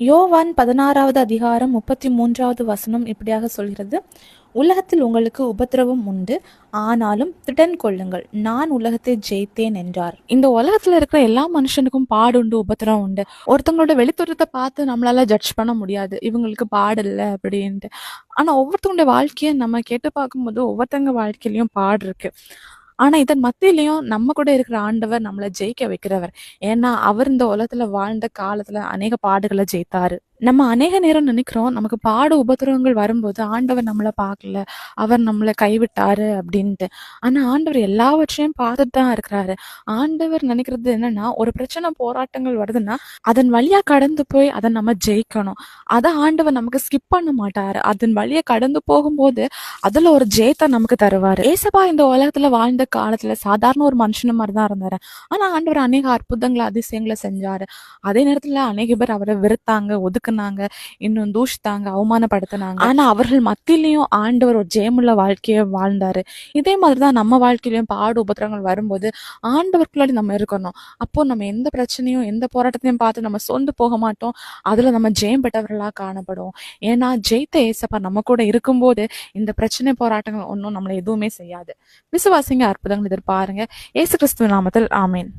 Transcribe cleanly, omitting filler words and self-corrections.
யோவான் 16வது அதிகாரம் 33வது வசனம் இப்படியாக சொல்கிறது, உலகத்தில் உங்களுக்கு உபத்திரவம் உண்டு, ஆனாலும் திடன் கொள்ளுங்கள், நான் உலகத்தை ஜெயித்தேன் என்றார். இந்த உலகத்துல இருக்கிற எல்லா மனுஷனுக்கும் பாடு உண்டு, உபத்திரம் உண்டு. ஒருத்தவங்களோட வெளித்தோற்றத்தை பார்த்து நம்மளால ஜட்ஜ் பண்ண முடியாது, இவங்களுக்கு பாடு இல்லை அப்படின்ட்டு. ஆனா ஒவ்வொருத்தவங்களோட வாழ்க்கையை நம்ம கேட்டு பார்க்கும்போது ஒவ்வொருத்தவங்க வாழ்க்கையிலயும் பாடு இருக்கு. ஆனா இதன் மத்தியிலையும் நம்ம கூட இருக்கிற ஆண்டவர் நம்மளை ஜெயிக்க வைக்கிறவர். ஏன்னா அவர் இந்த உலகத்துல வாழ்ந்த காலத்துல அநேக பாடுகளை ஜெயித்தாரு. நம்ம அநேக நேரம் நினைக்கிறோம், நமக்கு பாடு உபத்திரவங்கள் வரும்போது ஆண்டவர் நம்மளை பார்க்கல, அவர் நம்மளை கைவிட்டாரு அப்படின்ட்டு. ஆனா ஆண்டவர் எல்லாவற்றையும் பார்த்துட்டு தான் இருக்கிறாரு. ஆண்டவர் நினைக்கிறது என்னன்னா, ஒரு பிரச்சனை போராட்டங்கள் வருதுன்னா அதன் வழியா கடந்து போய் அதை நம்ம ஜெயிக்கணும். அதை ஆண்டவர் நமக்கு ஸ்கிப் பண்ண மாட்டாரு. அதன் வழியா கடந்து போகும்போது அதுல ஒரு ஜெயத்தை நமக்கு தருவாரு. ஏசப்பா இந்த உலகத்துல வாழ்ந்த காலத்துல சாதாரண ஒரு மனுஷன மாதிரிதான் இருந்தாரு. ஆனா ஆண்டவர் அநேக அற்புதங்களை அதிசயங்களை செஞ்சாரு. அதே நேரத்துல அநேக பேர் அவரை வெறுத்தாங்க, ஒதுக்குனாங்க, இன்னும் தூஷித்தாங்க, அவமானப்படுத்தினாங்க. ஆனா அவர்கள் மத்தியிலையும் ஆண்டவர் ஒரு ஜெயமுள்ள வாழ்க்கையை வாழ்ந்தாரு. இதே மாதிரிதான் நம்ம வாழ்க்கையிலயும் பாடு உபத்திரங்கள் வரும்போது ஆண்டவருக்குள்ளாடி நம்ம இருக்கணும். அப்போ நம்ம எந்த பிரச்சனையும் எந்த போராட்டத்தையும் பார்த்து நம்ம சொந்து போக மாட்டோம். அதுல நம்ம ஜெயம் பெற்றவர்களா காணப்படுவோம். ஏன்னா ஜெயித்த ஏசப்பா நம்ம கூட இருக்கும்போது இந்த பிரச்சனை போராட்டங்கள் ஒன்றும் நம்மளை எதுவுமே செய்யாது. விசுவாசிங்க, அற்புதங்கள் எதிர்பாருங்க. இயேசு கிறிஸ்துவின் நாமத்தில் ஆமேன்.